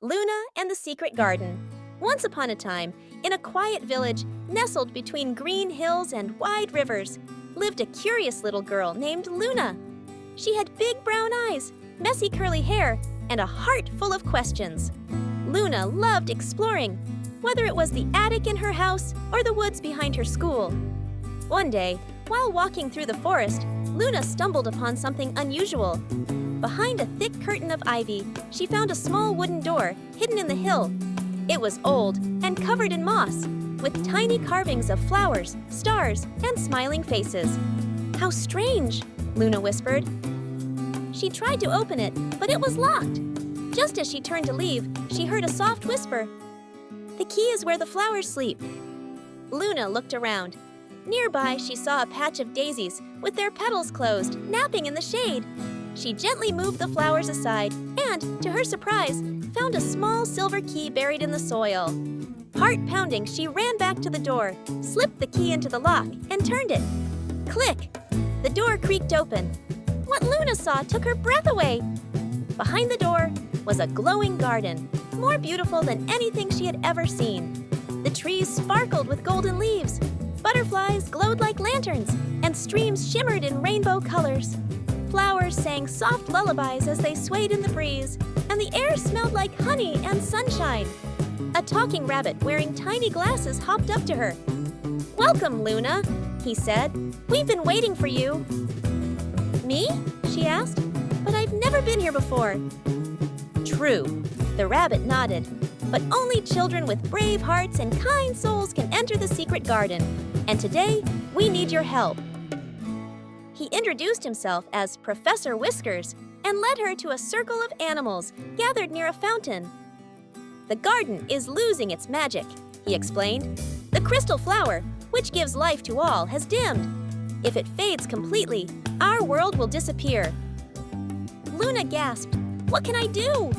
Luna and the Secret Garden. Once upon a time, in a quiet village nestled between green hills and wide rivers, lived a curious little girl named Luna. She had big brown eyes, messy curly hair, and a heart full of questions. Luna loved exploring, whether it was the attic in her house or the woods behind her school. One day, while walking through the forest, Luna stumbled upon something unusual. Behind a thick curtain of ivy, she found a small wooden door hidden in the hill. It was old and covered in moss, with tiny carvings of flowers, stars, and smiling faces. "How strange," Luna whispered. She tried to open it, but it was locked. Just as she turned to leave, she heard a soft whisper. "The key is where the flowers sleep." Luna looked around. Nearby, she saw a patch of daisies with their petals closed, napping in the shade. She gently moved the flowers aside and, to her surprise, found a small silver key buried in the soil. Heart-pounding, she ran back to the door, slipped the key into the lock, and turned it. Click! The door creaked open. What Luna saw took her breath away. Behind the door was a glowing garden, more beautiful than anything she had ever seen. The trees sparkled with golden leaves. Butterflies glowed like lanterns, and streams shimmered in rainbow colors. Flowers sang soft lullabies as they swayed in the breeze, and the air smelled like honey and sunshine. A talking rabbit wearing tiny glasses hopped up to her. "Welcome, Luna," he said. "We've been waiting for you." "Me?" she asked. "But I've never been here before." "True," the rabbit nodded. "But only children with brave hearts and kind souls can enter the secret garden. And today, we need your help." He introduced himself as Professor Whiskers and led her to a circle of animals gathered near a fountain. "The garden is losing its magic," he explained. "The crystal flower, which gives life to all, has dimmed. If it fades completely, our world will disappear." Luna gasped. "What can I do?"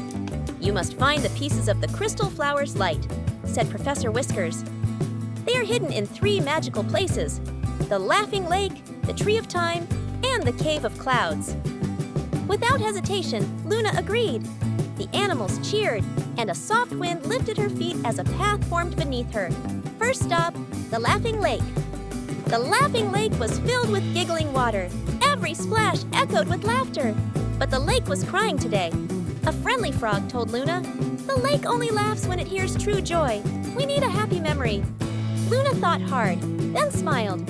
"You must find the pieces of the crystal flower's light," said Professor Whiskers. "They are hidden in 3 magical places: the Laughing Lake, the Tree of Time, and the Cave of Clouds." Without hesitation, Luna agreed. The animals cheered, and a soft wind lifted her feet as a path formed beneath her. First stop, the Laughing Lake. The Laughing Lake was filled with giggling water. Every splash echoed with laughter. But the lake was crying today. A friendly frog told Luna, "The lake only laughs when it hears true joy. We need a happy memory." Luna thought hard, then smiled.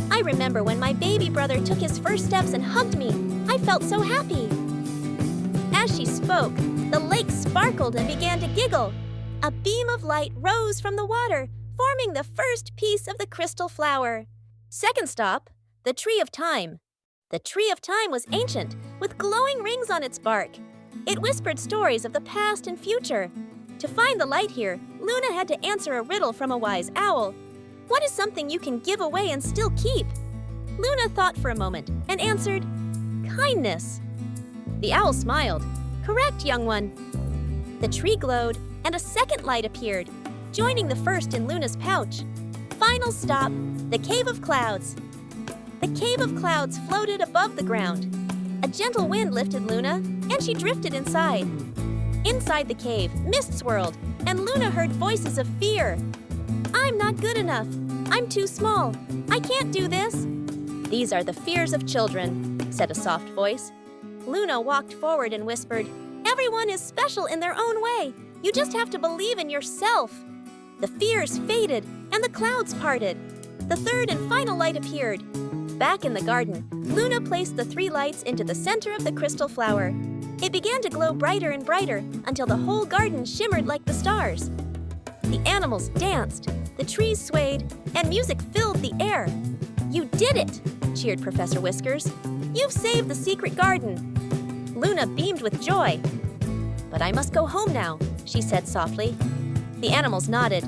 "I remember when my baby brother took his first steps and hugged me. I felt so happy." As she spoke, the lake sparkled and began to giggle. A beam of light rose from the water, forming the first piece of the crystal flower. Second stop, the Tree of Time. The Tree of Time was ancient, with glowing rings on its bark. It whispered stories of the past and future. To find the light here, Luna had to answer a riddle from a wise owl. What is something you can give away and still keep? Luna thought for a moment and answered, "Kindness." The owl smiled. "Correct, young one." The tree glowed, and a second light appeared, joining the first in Luna's pouch. Final stop, the Cave of Clouds. The Cave of Clouds floated above the ground. A gentle wind lifted Luna, and she drifted inside. Inside the cave, mist swirled, and Luna heard voices of fear. "I'm not good enough. I'm too small. I can't do this." "These are the fears of children," said a soft voice. Luna walked forward and whispered, "Everyone is special in their own way. You just have to believe in yourself." The fears faded, and the clouds parted. The third and final light appeared. Back in the garden, Luna placed the 3 lights into the center of the crystal flower. It began to glow brighter and brighter until the whole garden shimmered like the stars. The animals danced, the trees swayed, and music filled the air. "You did it!" cheered Professor Whiskers. "You've saved the secret garden." Luna beamed with joy. "But I must go home now," she said softly. The animals nodded.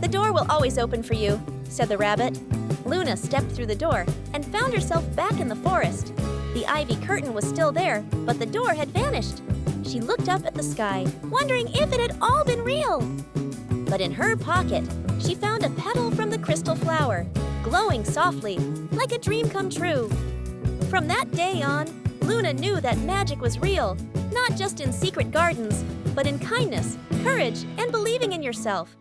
"The door will always open for you," said the rabbit. Luna stepped through the door and found herself back in the forest. The ivy curtain was still there, but the door had vanished. She looked up at the sky, wondering if it had all been real. But in her pocket, she found a petal from the crystal flower, glowing softly, like a dream come true. From that day on, Luna knew that magic was real, not just in secret gardens, but in kindness, courage, and believing in yourself.